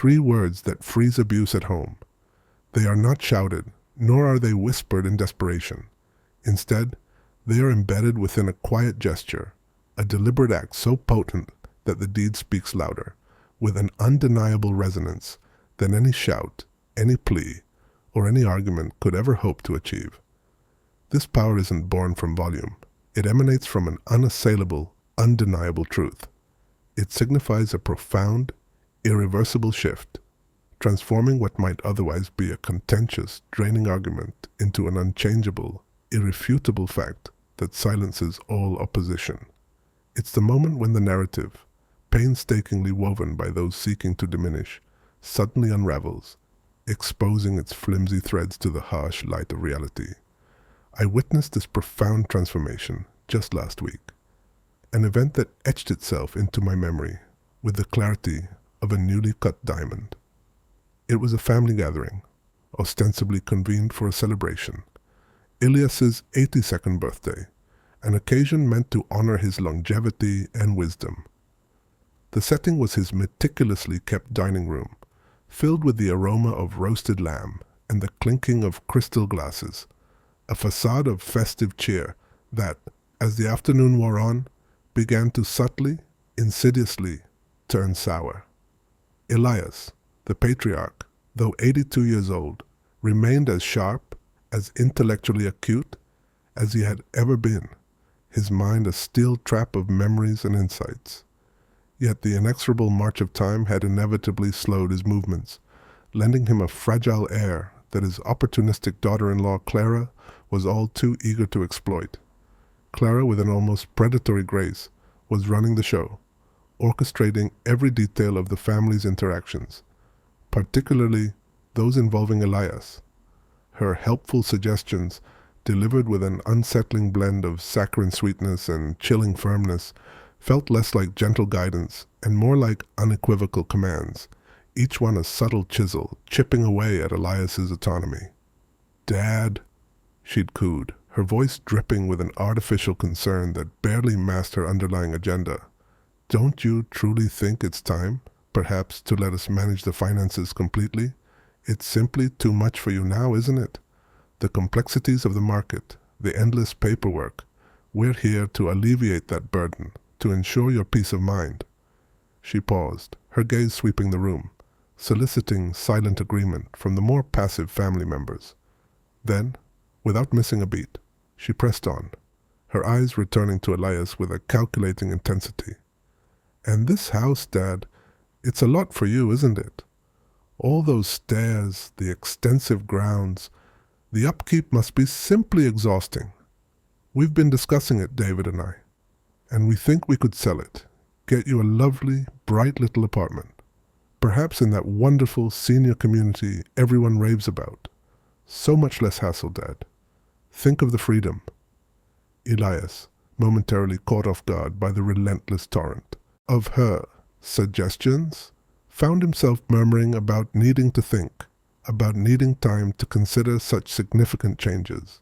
3 words that freeze abuse at home. They are not shouted, nor are they whispered in desperation. Instead, they are embedded within a quiet gesture, a deliberate act so potent that the deed speaks louder, with an undeniable resonance than any shout, any plea, or any argument could ever hope to achieve. This power isn't born from volume. It emanates from an unassailable, undeniable truth. It signifies a profound, irreversible shift, transforming what might otherwise be a contentious, draining argument into an unchangeable, irrefutable fact that silences all opposition. It's the moment when the narrative, painstakingly woven by those seeking to diminish, suddenly unravels, exposing its flimsy threads to the harsh light of reality. I witnessed this profound transformation just last week, an event that etched itself into my memory with the clarity of a newly cut diamond. It was a family gathering, ostensibly convened for a celebration. Ilias's 82nd birthday, an occasion meant to honor his longevity and wisdom. The setting was his meticulously kept dining room, filled with the aroma of roasted lamb and the clinking of crystal glasses, a facade of festive cheer that, as the afternoon wore on, began to subtly, insidiously turn sour. Elias, the patriarch, though 82 years old, remained as sharp, as intellectually acute as he had ever been, his mind a steel trap of memories and insights. Yet the inexorable march of time had inevitably slowed his movements, lending him a fragile air that his opportunistic daughter-in-law Clara was all too eager to exploit. Clara, with an almost predatory grace, was running the show, orchestrating every detail of the family's interactions, particularly those involving Elias. Her helpful suggestions, delivered with an unsettling blend of saccharine sweetness and chilling firmness, felt less like gentle guidance and more like unequivocal commands, each one a subtle chisel chipping away at Elias's autonomy. "Dad," she'd cooed, her voice dripping with an artificial concern that barely masked her underlying agenda. "Don't you truly think it's time, perhaps, to let us manage the finances completely? It's simply too much for you now, isn't it? The complexities of the market, the endless paperwork. We're here to alleviate that burden, to ensure your peace of mind." She paused, her gaze sweeping the room, soliciting silent agreement from the more passive family members. Then, without missing a beat, she pressed on, her eyes returning to Elias with a calculating intensity. "And this house, Dad, it's a lot for you, isn't it? All those stairs, the extensive grounds, the upkeep must be simply exhausting. We've been discussing it, David and I, and we think we could sell it, get you a lovely, bright little apartment, perhaps in that wonderful senior community everyone raves about. So much less hassle, Dad. Think of the freedom." Elias, momentarily caught off guard by the relentless torrent of her suggestions, found himself murmuring about needing to think, about needing time to consider such significant changes.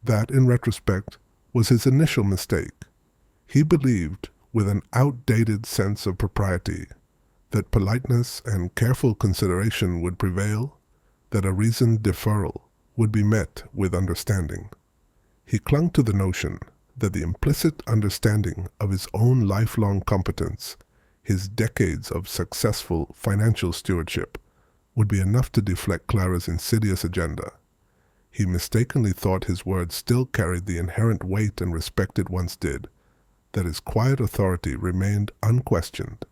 That, in retrospect, was his initial mistake. He believed, with an outdated sense of propriety, that politeness and careful consideration would prevail, that a reasoned deferral would be met with understanding. He clung to the notion that the implicit understanding of his own lifelong competence, his decades of successful financial stewardship, would be enough to deflect Clara's insidious agenda. He mistakenly thought his words still carried the inherent weight and respect it once did, that his quiet authority remained unquestioned.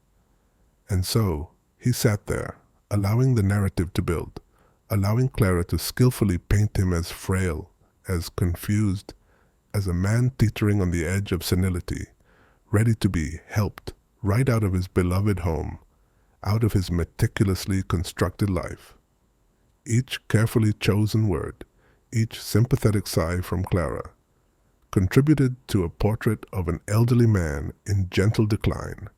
And so he sat there, allowing the narrative to build, allowing Clara to skillfully paint him as frail, as confused, as a man teetering on the edge of senility, ready to be helped right out of his beloved home, out of his meticulously constructed life. Each carefully chosen word, each sympathetic sigh from Clara, contributed to a portrait of an elderly man in gentle decline,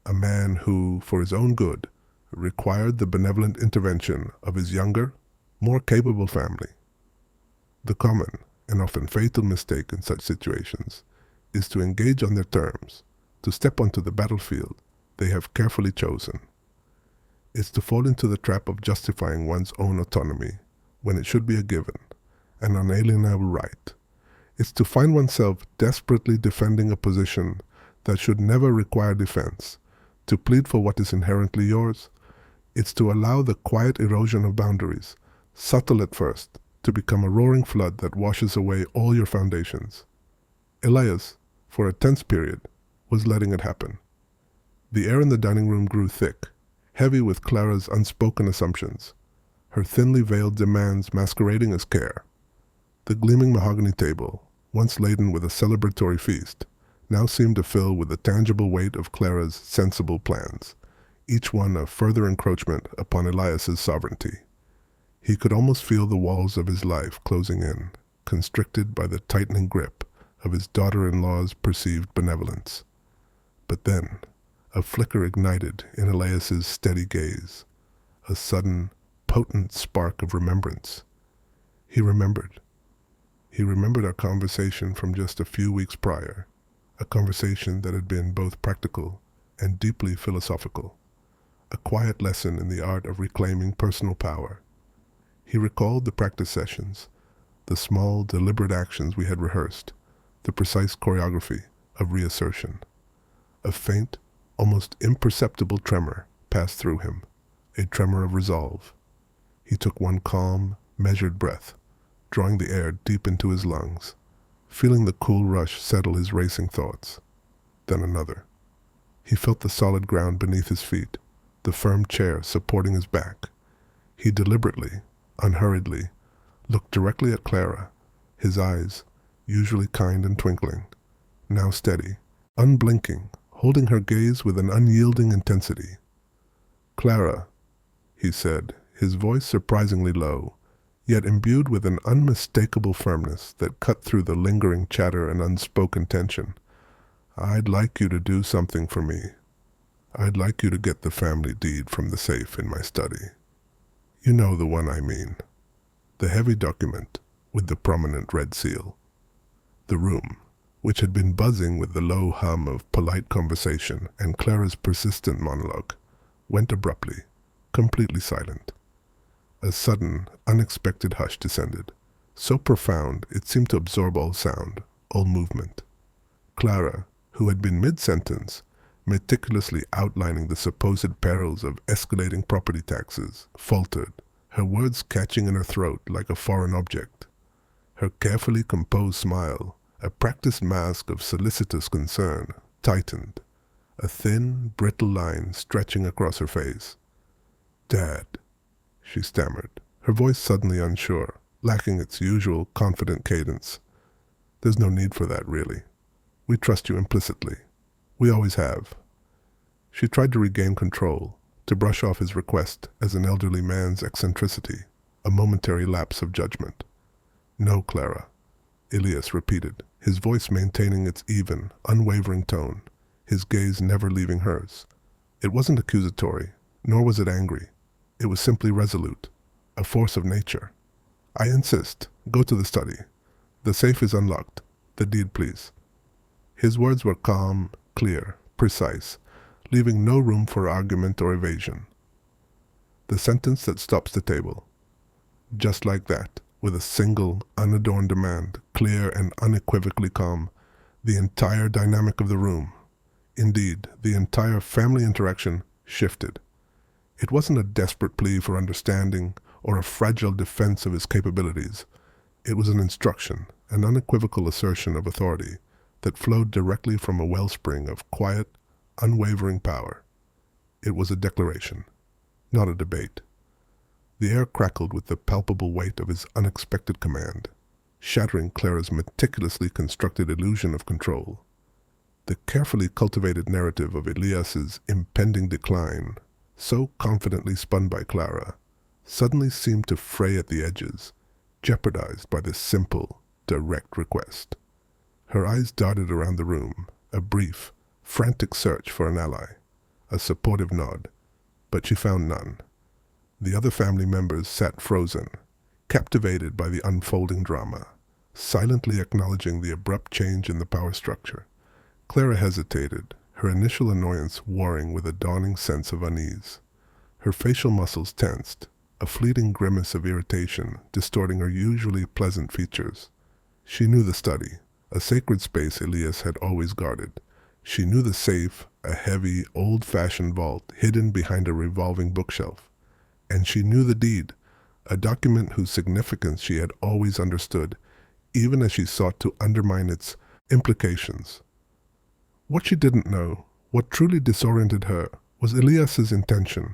a man who, for his own good, required the benevolent intervention of his younger, more capable family. The common and often fatal mistake in such situations is to engage on their terms, to step onto the battlefield they have carefully chosen. It's to fall into the trap of justifying one's own autonomy when it should be a given, an unalienable right. It's to find oneself desperately defending a position that should never require defense, to plead for what is inherently yours. It's to allow the quiet erosion of boundaries, subtle at first, to become a roaring flood that washes away all your foundations. Elias, for a tense period, was letting it happen. The air in the dining room grew thick, heavy with Clara's unspoken assumptions, her thinly veiled demands masquerading as care. The gleaming mahogany table, once laden with a celebratory feast, now seemed to fill with the tangible weight of Clara's sensible plans, each one a further encroachment upon Elias's sovereignty. He could almost feel the walls of his life closing in, constricted by the tightening grip of his daughter-in-law's perceived benevolence. But then, a flicker ignited in Elias's steady gaze, a sudden, potent spark of remembrance. He remembered our conversation from just a few weeks prior, a conversation that had been both practical and deeply philosophical, a quiet lesson in the art of reclaiming personal power. He recalled the practice sessions, the small, deliberate actions we had rehearsed, the precise choreography of reassertion. A faint, almost imperceptible tremor passed through him, a tremor of resolve. He took one calm, measured breath, drawing the air deep into his lungs, feeling the cool rush settle his racing thoughts. Then another. He felt the solid ground beneath his feet, the firm chair supporting his back. He deliberately, unhurriedly, looked directly at Clara, his eyes, usually kind and twinkling, now steady, unblinking, holding her gaze with an unyielding intensity. "Clara," he said, his voice surprisingly low, yet imbued with an unmistakable firmness that cut through the lingering chatter and unspoken tension. "I'd like you to do something for me. I'd like you to get the family deed from the safe in my study. You know the one I mean. The heavy document with the prominent red seal." The room, which had been buzzing with the low hum of polite conversation and Clara's persistent monologue, went abruptly, completely silent. A sudden, unexpected hush descended, so profound it seemed to absorb all sound, all movement. Clara, who had been mid-sentence, meticulously outlining the supposed perils of escalating property taxes, faltered, her words catching in her throat like a foreign object. Her carefully composed smile, a practiced mask of solicitous concern, tightened, a thin, brittle line stretching across her face. "Dad," she stammered, her voice suddenly unsure, lacking its usual confident cadence. "There's no need for that, really. We trust you implicitly. We always have." She tried to regain control, to brush off his request as an elderly man's eccentricity, a momentary lapse of judgment. "No, Clara," Elias repeated, his voice maintaining its even, unwavering tone, his gaze never leaving hers. It wasn't accusatory, nor was it angry. It was simply resolute, a force of nature. "I insist. Go to the study. The safe is unlocked. The deed, please." His words were calm, clear, precise, leaving no room for argument or evasion. The sentence that stops the table. Just like that, with a single, unadorned demand, clear and unequivocally calm, the entire dynamic of the room, indeed, the entire family interaction, shifted. It wasn't a desperate plea for understanding or a fragile defense of his capabilities. It was an instruction, an unequivocal assertion of authority that flowed directly from a wellspring of quiet, unwavering power. It was a declaration, not a debate. The air crackled with the palpable weight of his unexpected command, shattering Clara's meticulously constructed illusion of control. The carefully cultivated narrative of Elias's impending decline, so confidently spun by Clara, suddenly seemed to fray at the edges, jeopardized by this simple, direct request. Her eyes darted around the room, a brief, frantic search for an ally, a supportive nod, but she found none. The other family members sat frozen, captivated by the unfolding drama, silently acknowledging the abrupt change in the power structure. Clara hesitated, her initial annoyance warring with a dawning sense of unease. Her facial muscles tensed, a fleeting grimace of irritation distorting her usually pleasant features. She knew the study, a sacred space Elias had always guarded. She knew the safe, a heavy, old-fashioned vault hidden behind a revolving bookshelf. And she knew the deed, a document whose significance she had always understood, even as she sought to undermine its implications. What she didn't know, what truly disoriented her, was Elias's intention.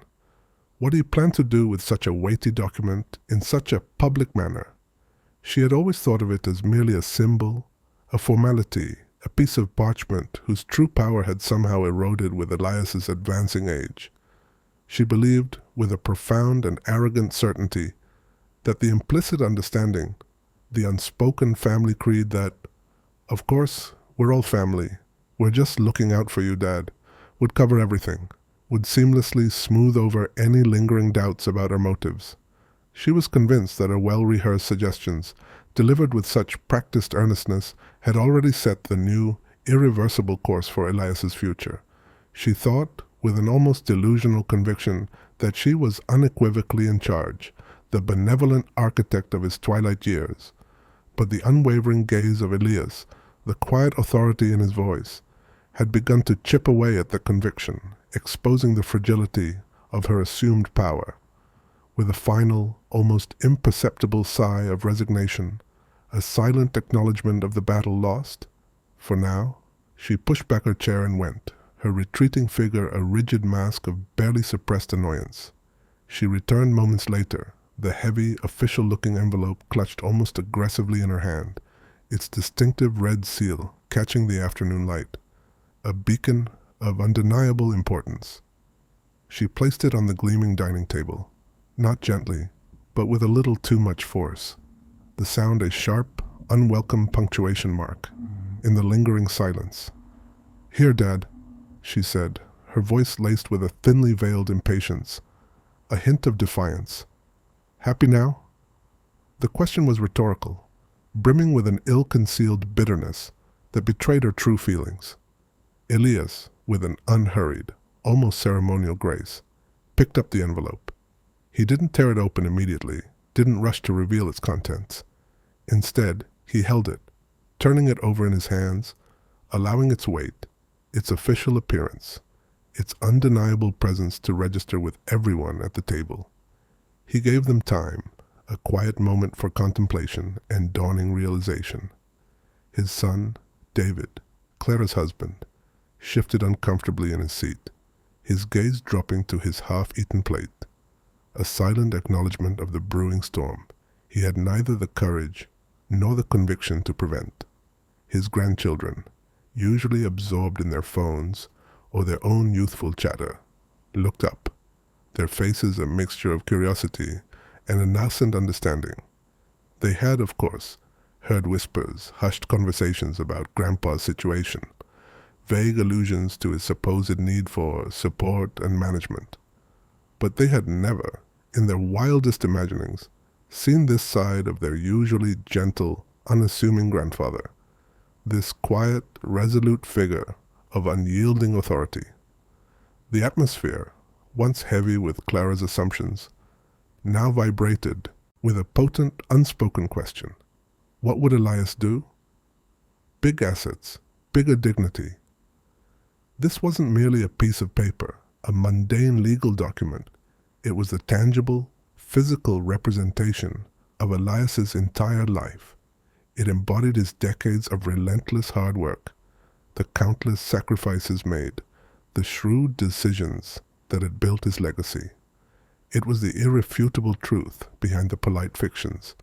What he planned to do with such a weighty document in such a public manner. She had always thought of it as merely a symbol, a formality, a piece of parchment whose true power had somehow eroded with Elias's advancing age. She believed, with a profound and arrogant certainty, that the implicit understanding, the unspoken family creed that, of course, we're all family, we're just looking out for you, Dad, would cover everything, would seamlessly smooth over any lingering doubts about her motives. She was convinced that her well-rehearsed suggestions, delivered with such practiced earnestness, had already set the new, irreversible course for Elias's future. She thought, with an almost delusional conviction, that she was unequivocally in charge, the benevolent architect of his twilight years. But the unwavering gaze of Elias, the quiet authority in his voice, had begun to chip away at the conviction, exposing the fragility of her assumed power. With a final, almost imperceptible sigh of resignation, a silent acknowledgement of the battle lost, for now, she pushed back her chair and went, her retreating figure a rigid mask of barely suppressed annoyance. She returned moments later, the heavy, official-looking envelope clutched almost aggressively in her hand, its distinctive red seal catching the afternoon light, a beacon of undeniable importance. She placed it on the gleaming dining table, not gently, but with a little too much force, the sound a sharp, unwelcome punctuation mark in the lingering silence. "Here, Dad," she said, her voice laced with a thinly veiled impatience, a hint of defiance. "Happy now?" The question was rhetorical, brimming with an ill-concealed bitterness that betrayed her true feelings. Elias, with an unhurried, almost ceremonial grace, picked up the envelope. He didn't tear it open immediately, didn't rush to reveal its contents. Instead, he held it, turning it over in his hands, allowing its weight, its official appearance, its undeniable presence to register with everyone at the table. He gave them time, a quiet moment for contemplation and dawning realization. His son, David, Clara's husband, shifted uncomfortably in his seat, his gaze dropping to his half-eaten plate, a silent acknowledgement of the brewing storm he had neither the courage nor the conviction to prevent. His grandchildren, usually absorbed in their phones or their own youthful chatter, looked up, their faces a mixture of curiosity and a nascent understanding. They had, of course, heard whispers, hushed conversations about Grandpa's situation, vague allusions to his supposed need for support and management. But they had never, in their wildest imaginings, seen this side of their usually gentle, unassuming grandfather, this quiet, resolute figure of unyielding authority. The atmosphere, once heavy with Clara's assumptions, now vibrated with a potent, unspoken question. What would Elias do? Big assets, bigger dignity. This wasn't merely a piece of paper, a mundane legal document. It was the tangible, physical representation of Elias's entire life. It embodied his decades of relentless hard work, the countless sacrifices made, the shrewd decisions that had built his legacy. It was the irrefutable truth behind the polite fictions,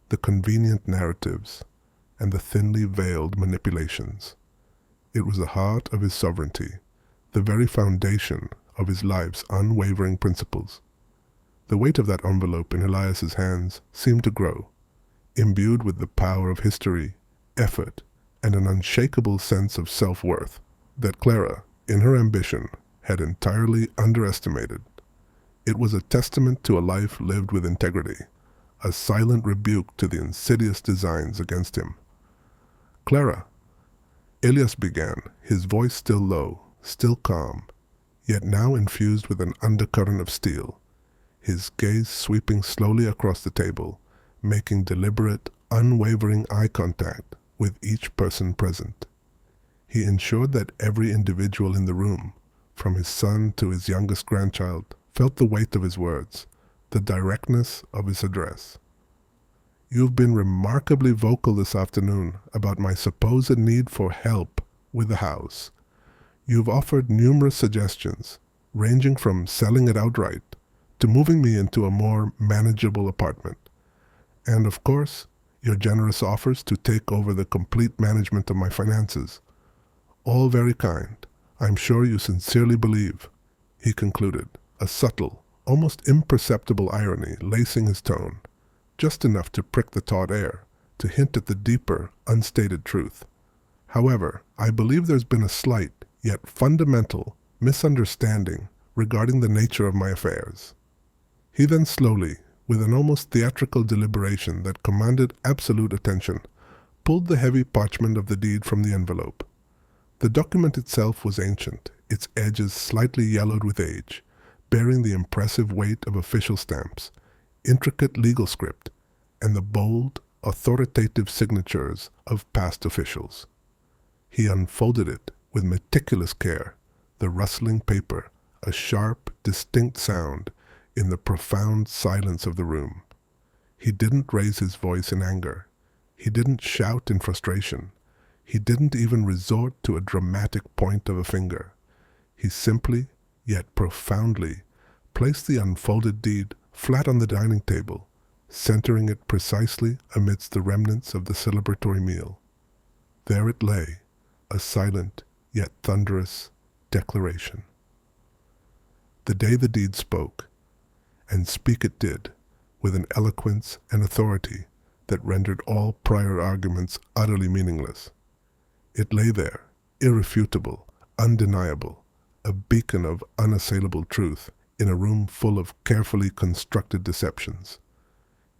the convenient narratives, and the thinly veiled manipulations. It was the heart of his sovereignty, the very foundation of his life's unwavering principles. The weight of that envelope in Elias's hands seemed to grow, imbued with the power of history, effort, and an unshakable sense of self-worth that Clara, in her ambition, had entirely underestimated. It was a testament to a life lived with integrity, a silent rebuke to the insidious designs against him. "Clara," Elias began, his voice still low, still calm, yet now infused with an undercurrent of steel, his gaze sweeping slowly across the table, making deliberate, unwavering eye contact with each person present. He ensured that every individual in the room, from his son to his youngest grandchild, felt the weight of his words, the directness of his address. "You've been remarkably vocal this afternoon about my supposed need for help with the house. You've offered numerous suggestions, ranging from selling it outright to moving me into a more manageable apartment. And of course, your generous offers to take over the complete management of my finances. All very kind. I'm sure you sincerely believe," he concluded, a subtle, almost imperceptible irony lacing his tone, just enough to prick the taut air, to hint at the deeper, unstated truth. "However, I believe there's been a slight, yet fundamental, misunderstanding regarding the nature of my affairs." He then slowly, with an almost theatrical deliberation that commanded absolute attention, pulled the heavy parchment of the deed from the envelope. The document itself was ancient, its edges slightly yellowed with age, bearing the impressive weight of official stamps, intricate legal script, and the bold, authoritative signatures of past officials. He unfolded it with meticulous care, the rustling paper, a sharp, distinct sound in the profound silence of the room. He didn't raise his voice in anger. He didn't shout in frustration. He didn't even resort to a dramatic point of a finger. He simply, yet profoundly, placed the unfolded deed flat on the dining table, centering it precisely amidst the remnants of the celebratory meal. There it lay, a silent yet thunderous declaration. The day the deed spoke, and speak it did, with an eloquence and authority that rendered all prior arguments utterly meaningless. It lay there, irrefutable, undeniable, a beacon of unassailable truth in a room full of carefully constructed deceptions.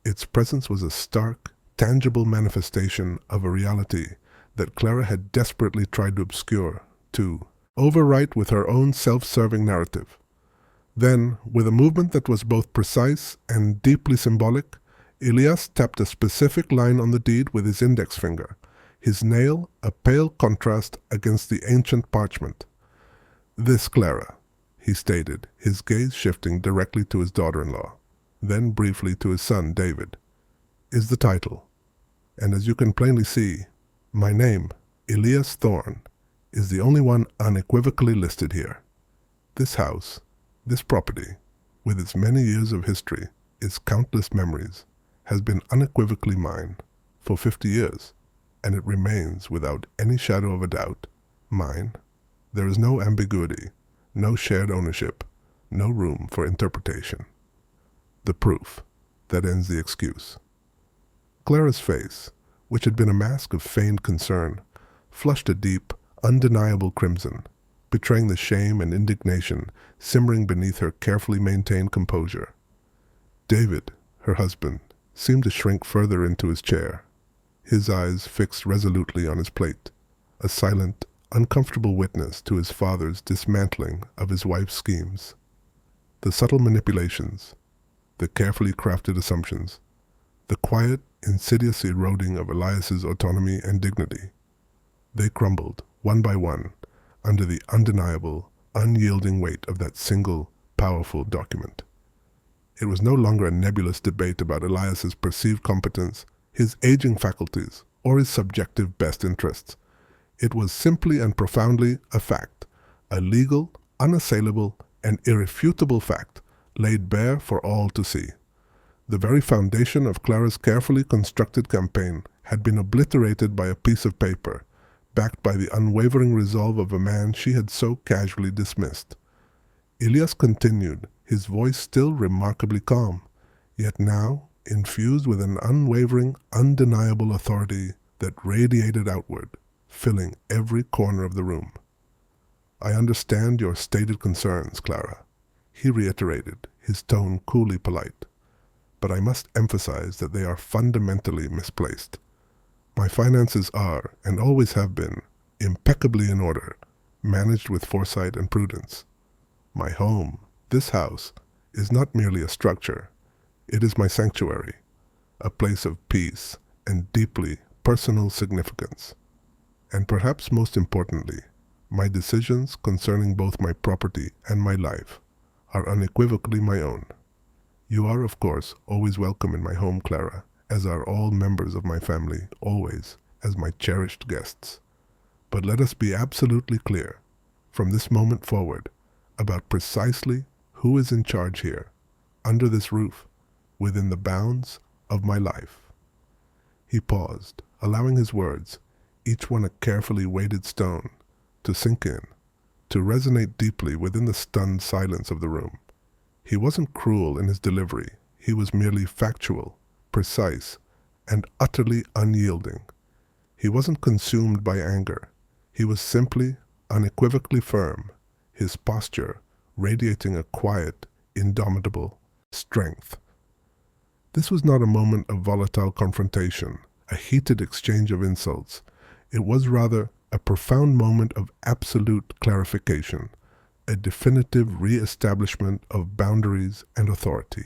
Its presence was a stark, tangible manifestation of a reality that Clara had desperately tried to obscure, to overwrite with her own self-serving narrative. Then, with a movement that was both precise and deeply symbolic, Elias tapped a specific line on the deed with his index finger, his nail a pale contrast against the ancient parchment. "This, Clara," he stated, his gaze shifting directly to his daughter-in-law, then briefly to his son, David, "is the title. And as you can plainly see, my name, Elias Thorne, is the only one unequivocally listed here. This house, this property, with its many years of history, its countless memories, has been unequivocally mine for 50 years, and it remains without any shadow of a doubt mine. There is no ambiguity, no shared ownership, no room for interpretation. The proof that ends the excuse." Clara's face, which had been a mask of feigned concern, flushed a deep, undeniable crimson, betraying the shame and indignation simmering beneath her carefully maintained composure. David, her husband, seemed to shrink further into his chair, his eyes fixed resolutely on his plate, a silent, uncomfortable witness to his father's dismantling of his wife's schemes. The subtle manipulations, the carefully crafted assumptions, the quiet, insidious eroding of Elias's autonomy and dignity, they crumbled, one by one, under the undeniable, unyielding weight of that single, powerful document. It was no longer a nebulous debate about Elias's perceived competence, his aging faculties, or his subjective best interests. It was simply and profoundly a fact, a legal, unassailable, and irrefutable fact, laid bare for all to see. The very foundation of Clara's carefully constructed campaign had been obliterated by a piece of paper, backed by the unwavering resolve of a man she had so casually dismissed. Elias continued, his voice still remarkably calm, yet now infused with an unwavering, undeniable authority that radiated outward, filling every corner of the room. "I understand your stated concerns, Clara," he reiterated, his tone coolly polite. "But I must emphasize that they are fundamentally misplaced. My finances are, and always have been, impeccably in order, managed with foresight and prudence. My home, this house, is not merely a structure. It is my sanctuary, a place of peace and deeply personal significance. And perhaps most importantly, my decisions concerning both my property and my life are unequivocally my own. You are, of course, always welcome in my home, Clara, as are all members of my family, always, as my cherished guests. But let us be absolutely clear, from this moment forward, about precisely who is in charge here, under this roof, within the bounds of my life. He paused, allowing his words, each one a carefully weighted stone, to sink in, to resonate deeply within the stunned silence of the room. He wasn't cruel in his delivery. He was merely factual, precise, and utterly unyielding. He wasn't consumed by anger. He was simply, unequivocally firm, his posture radiating a quiet, indomitable strength. This was not a moment of volatile confrontation, a heated exchange of insults. It was rather a profound moment of absolute clarification, a definitive re-establishment of boundaries and authority.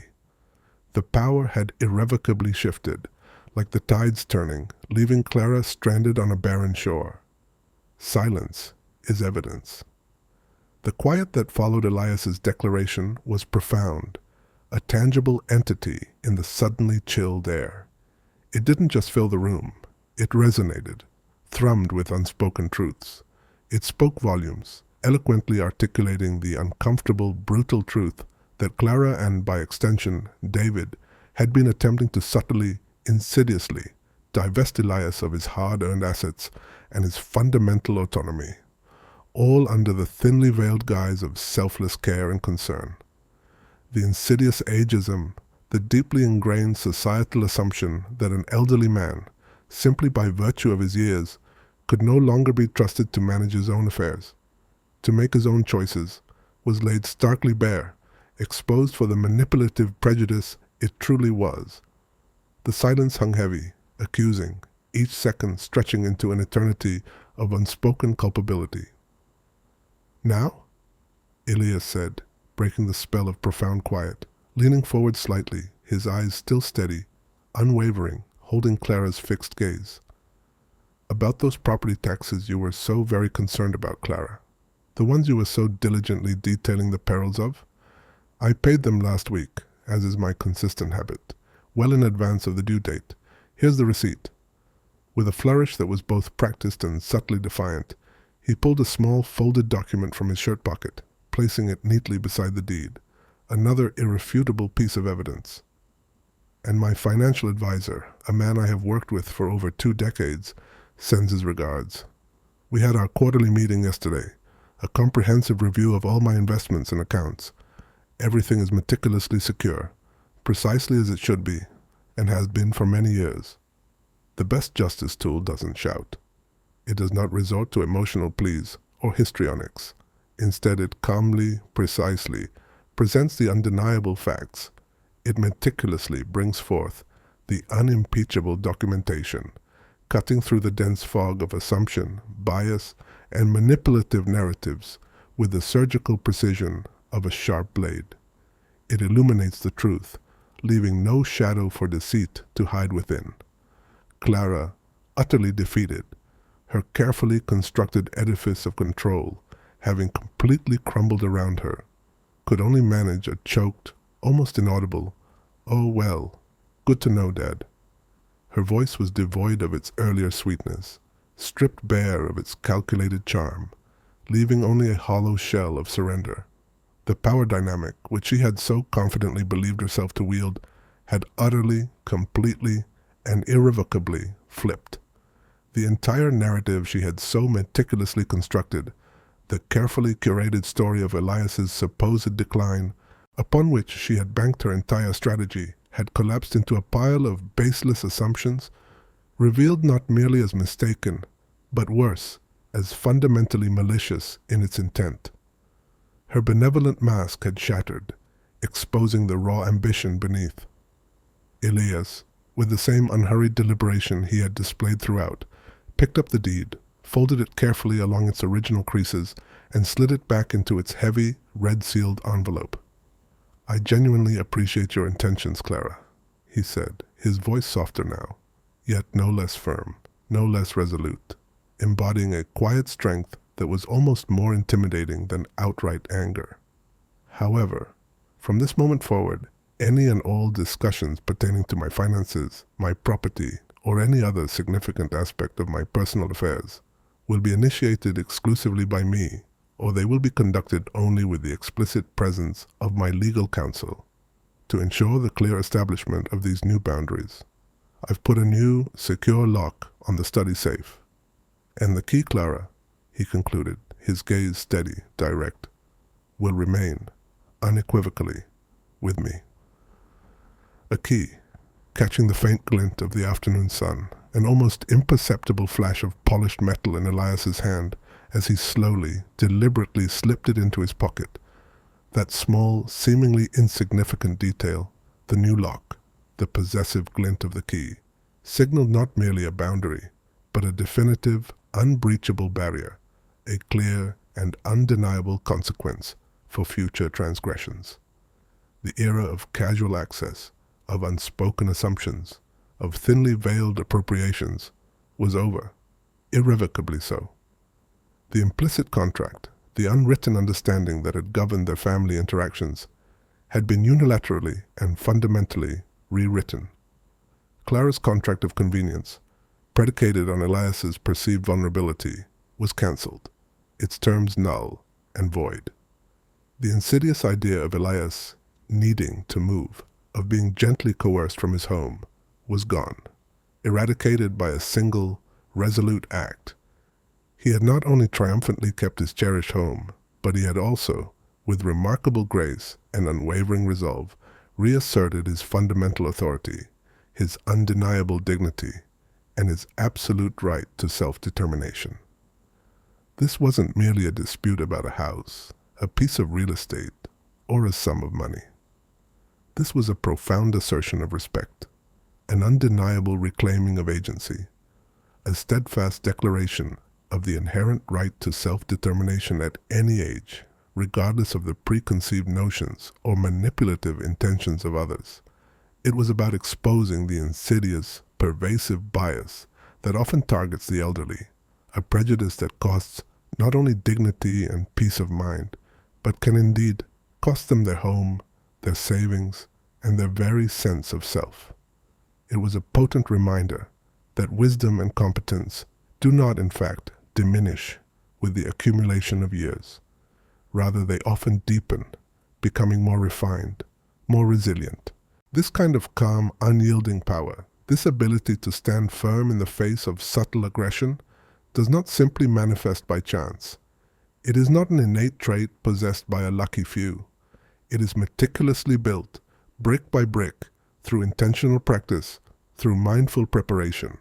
The power had irrevocably shifted, like the tides turning, leaving Clara stranded on a barren shore. Silence is evidence. The quiet that followed Elias's declaration was profound, a tangible entity in the suddenly chilled air. It didn't just fill the room. It resonated, thrummed with unspoken truths. It spoke volumes, eloquently articulating the uncomfortable, brutal truth that Clara and, by extension, David, had been attempting to subtly, insidiously, divest Elias of his hard-earned assets and his fundamental autonomy, all under the thinly veiled guise of selfless care and concern. The insidious ageism, the deeply ingrained societal assumption that an elderly man, simply by virtue of his years, could no longer be trusted to manage his own affairs, to make his own choices, was laid starkly bare, exposed for the manipulative prejudice it truly was. The silence hung heavy, accusing, each second stretching into an eternity of unspoken culpability. "Now?" Elias said, breaking the spell of profound quiet, leaning forward slightly, his eyes still steady, unwavering, holding Clara's fixed gaze. "About those property taxes you were so very concerned about, Clara. The ones you were so diligently detailing the perils of. I paid them last week, as is my consistent habit, well in advance of the due date. Here's the receipt." With a flourish that was both practiced and subtly defiant, he pulled a small folded document from his shirt pocket, placing it neatly beside the deed, another irrefutable piece of evidence. "And my financial advisor, a man I have worked with for over 2 decades, sends his regards. We had our quarterly meeting yesterday, a comprehensive review of all my investments and accounts. Everything is meticulously secure, precisely as it should be, and has been for many years. The best justice tool doesn't shout. It does not resort to emotional pleas or histrionics. Instead, it calmly, precisely, presents the undeniable facts. It meticulously brings forth the unimpeachable documentation, cutting through the dense fog of assumption, bias, and manipulative narratives with the surgical precision of a sharp blade. It illuminates the truth, leaving no shadow for deceit to hide within. Clara, utterly defeated, her carefully constructed edifice of control having completely crumbled around her, could only manage a choked, almost inaudible, "Oh well, good to know, Dad." Her voice was devoid of its earlier sweetness, stripped bare of its calculated charm, leaving only a hollow shell of surrender. The power dynamic, which she had so confidently believed herself to wield, had utterly, completely, and irrevocably flipped. The entire narrative she had so meticulously constructed, the carefully curated story of Elias's supposed decline, upon which she had banked her entire strategy, had collapsed into a pile of baseless assumptions, revealed not merely as mistaken, but worse, as fundamentally malicious in its intent. Her benevolent mask had shattered, exposing the raw ambition beneath. Elias, with the same unhurried deliberation he had displayed throughout, picked up the deed, folded it carefully along its original creases, and slid it back into its heavy, red-sealed envelope. "I genuinely appreciate your intentions, Clara," he said, his voice softer now, yet no less firm, no less resolute, embodying a quiet strength that was almost more intimidating than outright anger. "However, from this moment forward, any and all discussions pertaining to my finances, my property, or any other significant aspect of my personal affairs will be initiated exclusively by me, or they will be conducted only with the explicit presence of my legal counsel. To ensure the clear establishment of these new boundaries, I've put a new, secure lock on the study safe. And the key, Clara," he concluded, his gaze steady, direct, "will remain, unequivocally, with me." A key, catching the faint glint of the afternoon sun, an almost imperceptible flash of polished metal in Elias's hand as he slowly, deliberately slipped it into his pocket. That small, seemingly insignificant detail, the new lock, the possessive glint of the key, signaled not merely a boundary, but a definitive, unbreachable barrier, a clear and undeniable consequence for future transgressions. The era of casual access, of unspoken assumptions, of thinly veiled appropriations, was over, irrevocably so. The implicit contract, the unwritten understanding that had governed their family interactions, had been unilaterally and fundamentally rewritten. Clara's contract of convenience, predicated on Elias's perceived vulnerability, was cancelled, its terms null and void. The insidious idea of Elias needing to move, of being gently coerced from his home, was gone, eradicated by a single, resolute act. He had not only triumphantly kept his cherished home, but he had also, with remarkable grace and unwavering resolve, reasserted his fundamental authority, his undeniable dignity, and his absolute right to self-determination. This wasn't merely a dispute about a house, a piece of real estate, or a sum of money. This was a profound assertion of respect, an undeniable reclaiming of agency, a steadfast declaration of the inherent right to self-determination at any age, regardless of the preconceived notions or manipulative intentions of others. It was about exposing the insidious, pervasive bias that often targets the elderly, a prejudice that costs not only dignity and peace of mind, but can indeed cost them their home, their savings, and their very sense of self. It was a potent reminder that wisdom and competence do not, in fact, diminish with the accumulation of years. Rather, they often deepen, becoming more refined, more resilient. This kind of calm, unyielding power, this ability to stand firm in the face of subtle aggression, does not simply manifest by chance. It is not an innate trait possessed by a lucky few. It is meticulously built, brick by brick, through intentional practice, through mindful preparation.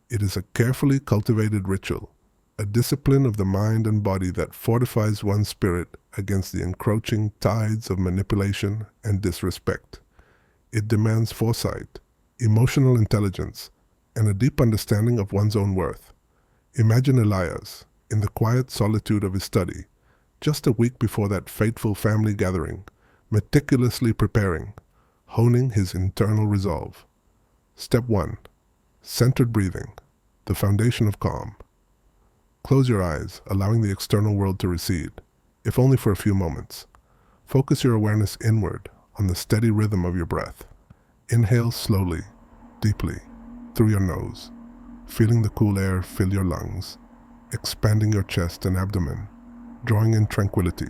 It is a carefully cultivated ritual, a discipline of the mind and body that fortifies one's spirit against the encroaching tides of manipulation and disrespect. It demands foresight, emotional intelligence, and a deep understanding of one's own worth. Imagine Elias, in the quiet solitude of his study, just a week before that fateful family gathering, meticulously preparing, honing his internal resolve. Step 1. Centered breathing, the foundation of calm. Close your eyes, allowing the external world to recede, if only for a few moments. Focus your awareness inward on the steady rhythm of your breath. Inhale slowly, deeply, through your nose, feeling the cool air fill your lungs, expanding your chest and abdomen, drawing in tranquility.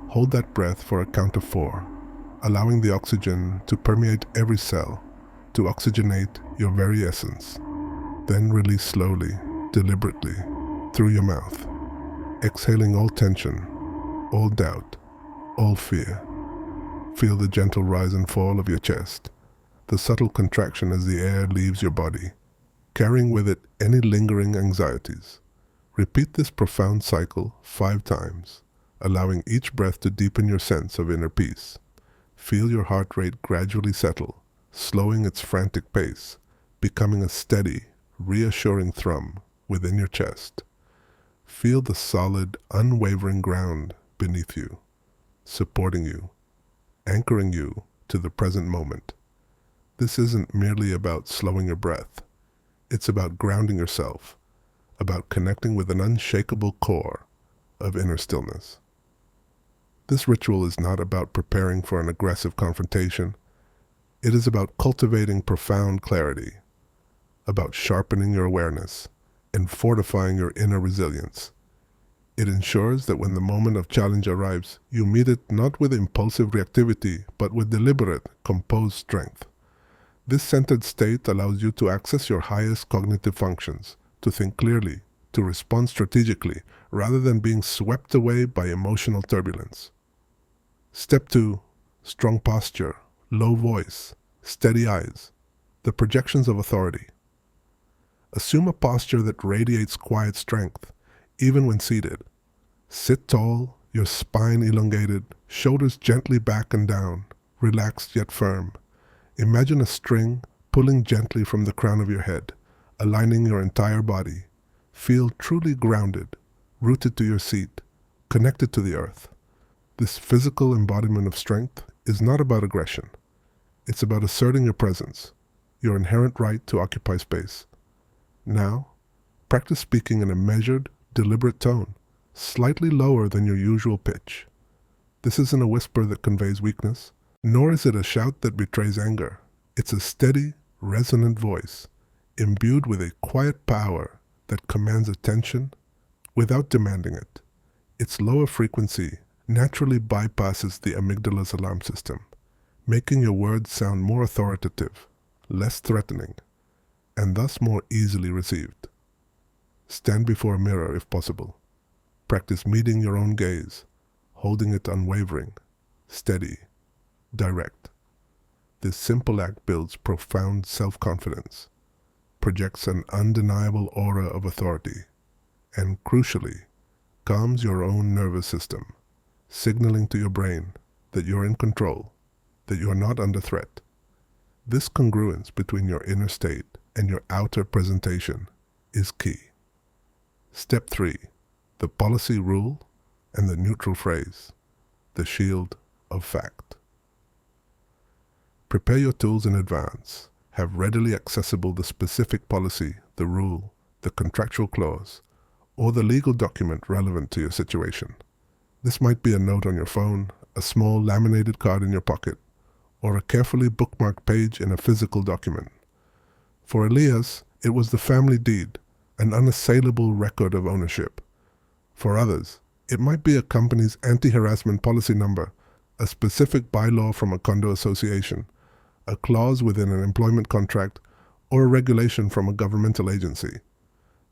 Hold that breath for a count of 4, allowing the oxygen to permeate every cell, to oxygenate your very essence. Then release slowly, deliberately, through your mouth, exhaling all tension, all doubt, all fear. Feel the gentle rise and fall of your chest, the subtle contraction as the air leaves your body, carrying with it any lingering anxieties. Repeat this profound cycle 5 times, allowing each breath to deepen your sense of inner peace. Feel your heart rate gradually settle, slowing its frantic pace, becoming a steady, reassuring thrum within your chest. Feel the solid, unwavering ground beneath you, supporting you, anchoring you to the present moment. This isn't merely about slowing your breath. It's about grounding yourself, about connecting with an unshakable core of inner stillness. This ritual is not about preparing for an aggressive confrontation. It is about cultivating profound clarity, about sharpening your awareness and fortifying your inner resilience. It ensures that when the moment of challenge arrives, you meet it not with impulsive reactivity, but with deliberate, composed strength. This centered state allows you to access your highest cognitive functions, to think clearly, to respond strategically, rather than being swept away by emotional turbulence. Step 2. Strong posture, low voice, steady eyes, the projections of authority. Assume a posture that radiates quiet strength, even when seated. Sit tall, your spine elongated, shoulders gently back and down, relaxed yet firm. Imagine a string pulling gently from the crown of your head, aligning your entire body. Feel truly grounded, rooted to your seat, connected to the earth. This physical embodiment of strength is not about aggression. It's about asserting your presence, your inherent right to occupy space. Now, practice speaking in a measured, deliberate tone, slightly lower than your usual pitch. This isn't a whisper that conveys weakness, nor is it a shout that betrays anger. It's a steady, resonant voice, imbued with a quiet power that commands attention without demanding it. Its lower frequency naturally bypasses the amygdala's alarm system, making your words sound more authoritative, less threatening, and thus more easily received. Stand before a mirror if possible. Practice meeting your own gaze, holding it unwavering, steady, direct. This simple act builds profound self-confidence, projects an undeniable aura of authority, and crucially, calms your own nervous system, signaling to your brain that you're in control, that you are not under threat. This congruence between your inner state and your outer presentation is key. Step 3. The policy rule and the neutral phrase, the shield of fact. Prepare your tools in advance. Have readily accessible the specific policy, the rule, the contractual clause, or the legal document relevant to your situation. This might be a note on your phone, a small laminated card in your pocket, or a carefully bookmarked page in a physical document. For Elias, it was the family deed, an unassailable record of ownership. For others, it might be a company's anti-harassment policy number, a specific bylaw from a condo association, a clause within an employment contract, or a regulation from a governmental agency.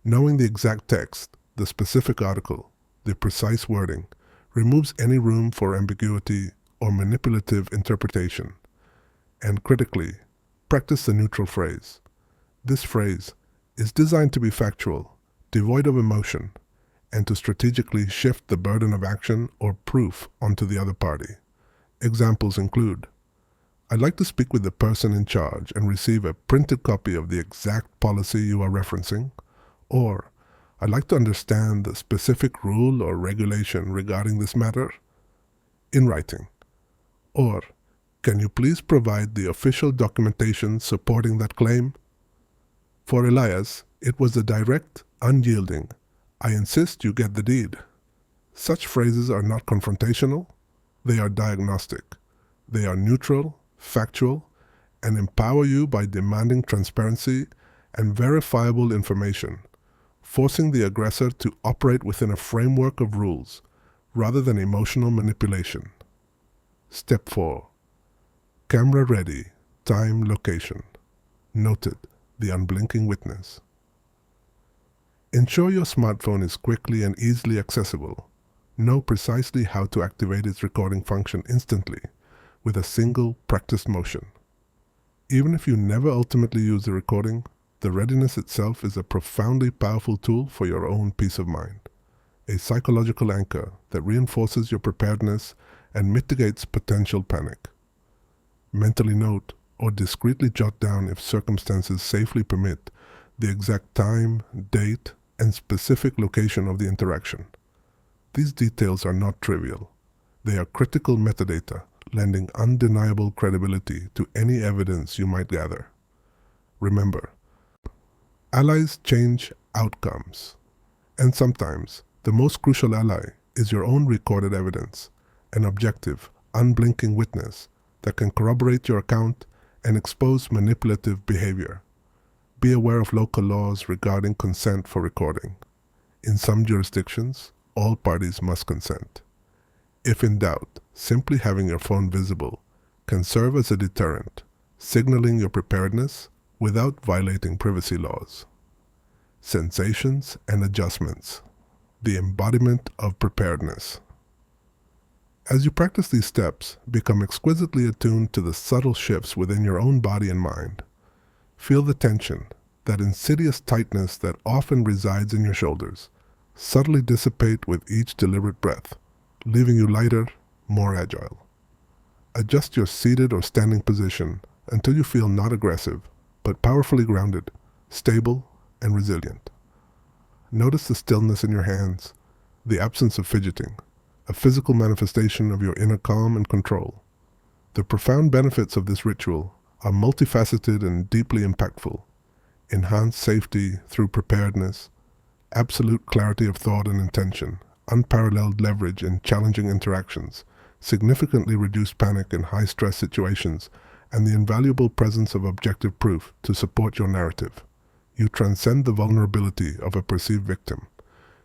Knowing the exact text, the specific article, the precise wording, removes any room for ambiguity or manipulative interpretation. And critically, practice the neutral phrase. This phrase is designed to be factual, devoid of emotion, and to strategically shift the burden of action or proof onto the other party. Examples include, I'd like to speak with the person in charge and receive a printed copy of the exact policy you are referencing, or I'd like to understand the specific rule or regulation regarding this matter in writing, or can you please provide the official documentation supporting that claim? For Elias, it was the direct, unyielding, I insist you get the deed. Such phrases are not confrontational, they are diagnostic. They are neutral, factual, and empower you by demanding transparency and verifiable information, forcing the aggressor to operate within a framework of rules rather than emotional manipulation. Step 4. Camera ready, time, location. Noted, the unblinking witness. Ensure your smartphone is quickly and easily accessible. Know precisely how to activate its recording function instantly with a single practiced motion. Even if you never ultimately use the recording, the readiness itself is a profoundly powerful tool for your own peace of mind, a psychological anchor that reinforces your preparedness and mitigates potential panic. Mentally note or discreetly jot down, if circumstances safely permit, the exact time, date, and specific location of the interaction. These details are not trivial. They are critical metadata, lending undeniable credibility to any evidence you might gather. Remember, allies change outcomes. And sometimes, the most crucial ally is your own recorded evidence, an objective, unblinking witness that can corroborate your account and expose manipulative behavior. Be aware of local laws regarding consent for recording. In some jurisdictions, all parties must consent. If in doubt, simply having your phone visible can serve as a deterrent, signaling your preparedness without violating privacy laws. Sensations and adjustments, the embodiment of preparedness. As you practice these steps, become exquisitely attuned to the subtle shifts within your own body and mind. Feel the tension, that insidious tightness that often resides in your shoulders, subtly dissipate with each deliberate breath, leaving you lighter, more agile. Adjust your seated or standing position until you feel not aggressive, but powerfully grounded, stable, and resilient. Notice the stillness in your hands, the absence of fidgeting, a physical manifestation of your inner calm and control. The profound benefits of this ritual are multifaceted and deeply impactful. Enhanced safety through preparedness, absolute clarity of thought and intention, unparalleled leverage in challenging interactions, significantly reduced panic in high-stress situations, and the invaluable presence of objective proof to support your narrative. You transcend the vulnerability of a perceived victim.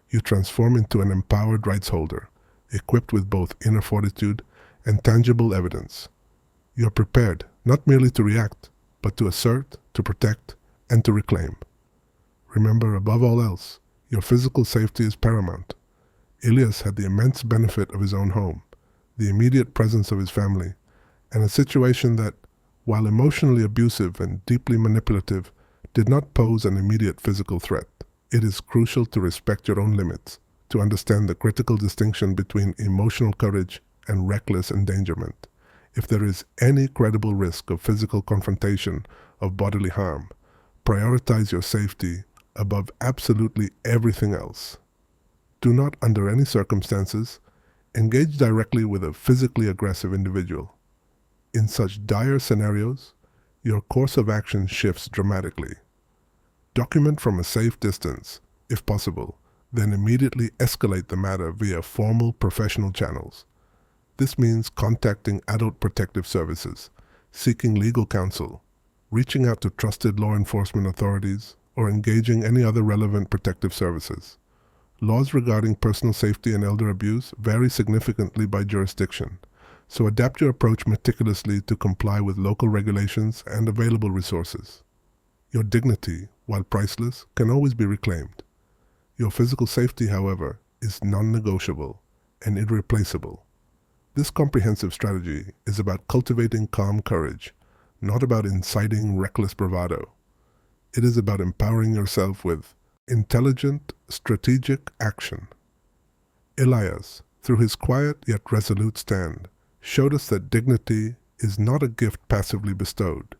You transform into an empowered rights holder, equipped with both inner fortitude and tangible evidence. You are prepared not merely to react, but to assert, to protect, and to reclaim. Remember, above all else, your physical safety is paramount. Ilyas had the immense benefit of his own home, the immediate presence of his family, and a situation that, while emotionally abusive and deeply manipulative, did not pose an immediate physical threat. It is crucial to respect your own limits, to understand the critical distinction between emotional courage and reckless endangerment. If there is any credible risk of physical confrontation, of bodily harm, prioritize your safety above absolutely everything else. Do not, under any circumstances, engage directly with a physically aggressive individual. In such dire scenarios, your course of action shifts dramatically. Document from a safe distance, if possible, then immediately escalate the matter via formal professional channels. This means contacting adult protective services, seeking legal counsel, reaching out to trusted law enforcement authorities, or engaging any other relevant protective services. Laws regarding personal safety and elder abuse vary significantly by jurisdiction, so adapt your approach meticulously to comply with local regulations and available resources. Your dignity, while priceless, can always be reclaimed. Your physical safety, however, is non-negotiable and irreplaceable. This comprehensive strategy is about cultivating calm courage, not about inciting reckless bravado. It is about empowering yourself with intelligent, strategic action. Ilyas, through his quiet yet resolute stand, showed us that dignity is not a gift passively bestowed.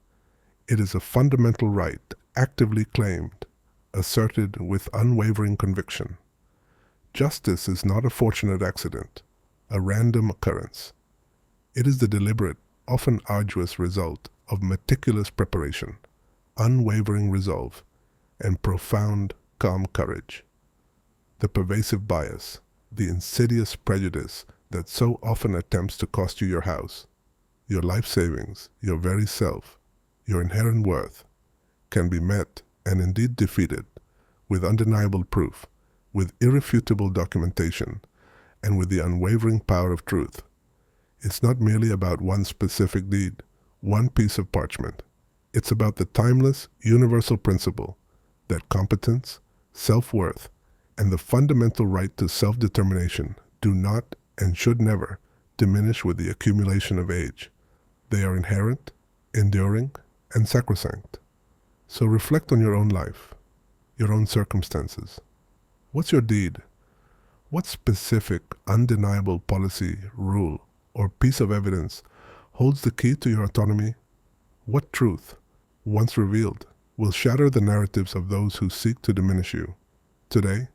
It is a fundamental right actively claimed, asserted with unwavering conviction. Justice is not a fortunate accident, a random occurrence. It is the deliberate, often arduous result of meticulous preparation, unwavering resolve, and profound, calm courage. The pervasive bias, the insidious prejudice that so often attempts to cost you your house, your life savings, your very self, your inherent worth, can be met and indeed defeated with undeniable proof, with irrefutable documentation, and with the unwavering power of truth. It's not merely about one specific deed, one piece of parchment. It's about the timeless, universal principle that competence, self-worth, and the fundamental right to self-determination do not and should never diminish with the accumulation of age. They are inherent, enduring, and sacrosanct. So reflect on your own life, your own circumstances. What's your deed? What specific, undeniable policy, rule, or piece of evidence holds the key to your autonomy? What truth, once revealed, will shatter the narratives of those who seek to diminish you? Today,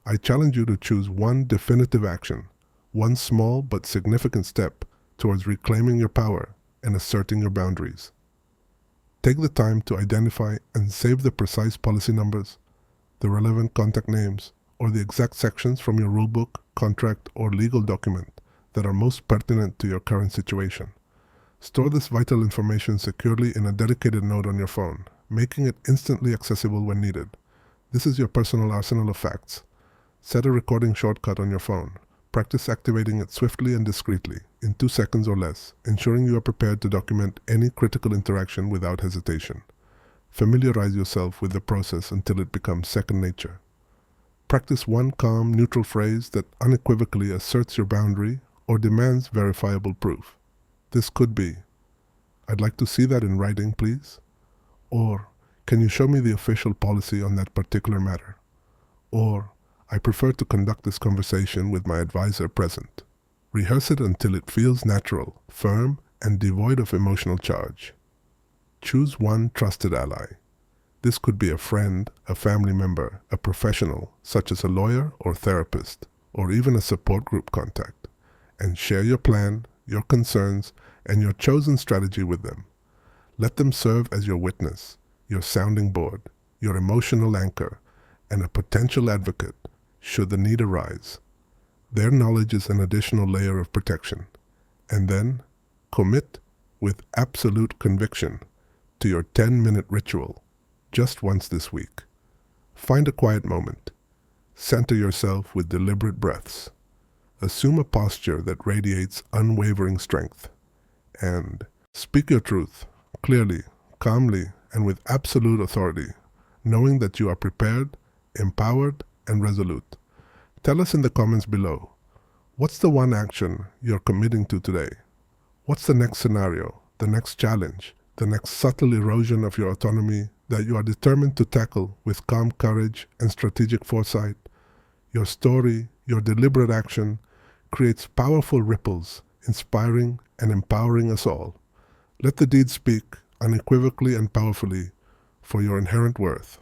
I challenge you to choose one definitive action, one small but significant step towards reclaiming your power and asserting your boundaries. Take the time to identify and save the precise policy numbers, the relevant contact names, or the exact sections from your rulebook, contract, or legal document that are most pertinent to your current situation. Store this vital information securely in a dedicated note on your phone, making it instantly accessible when needed. This is your personal arsenal of facts. Set a recording shortcut on your phone. Practice activating it swiftly and discreetly, in 2 seconds or less, ensuring you are prepared to document any critical interaction without hesitation. Familiarize yourself with the process until it becomes second nature. Practice one calm, neutral phrase that unequivocally asserts your boundary or demands verifiable proof. This could be, "I'd like to see that in writing, please." Or, "Can you show me the official policy on that particular matter?" Or, "I prefer to conduct this conversation with my advisor present." Rehearse it until it feels natural, firm, and devoid of emotional charge. Choose one trusted ally. This could be a friend, a family member, a professional, such as a lawyer or therapist, or even a support group contact, and share your plan, your concerns, and your chosen strategy with them. Let them serve as your witness, your sounding board, your emotional anchor, and a potential advocate should the need arise. Their knowledge is an additional layer of protection. And then, commit with absolute conviction to your 10-minute ritual just once this week. Find a quiet moment. Center yourself with deliberate breaths. Assume a posture that radiates unwavering strength. And speak your truth, clearly, calmly, and with absolute authority, knowing that you are prepared, empowered, and resolute. Tell us in the comments below, what's the one action you're committing to today? What's the next scenario, the next challenge, the next subtle erosion of your autonomy that you are determined to tackle with calm courage and strategic foresight? Your story, your deliberate action, creates powerful ripples, inspiring and empowering us all. Let the deed speak unequivocally and powerfully for your inherent worth.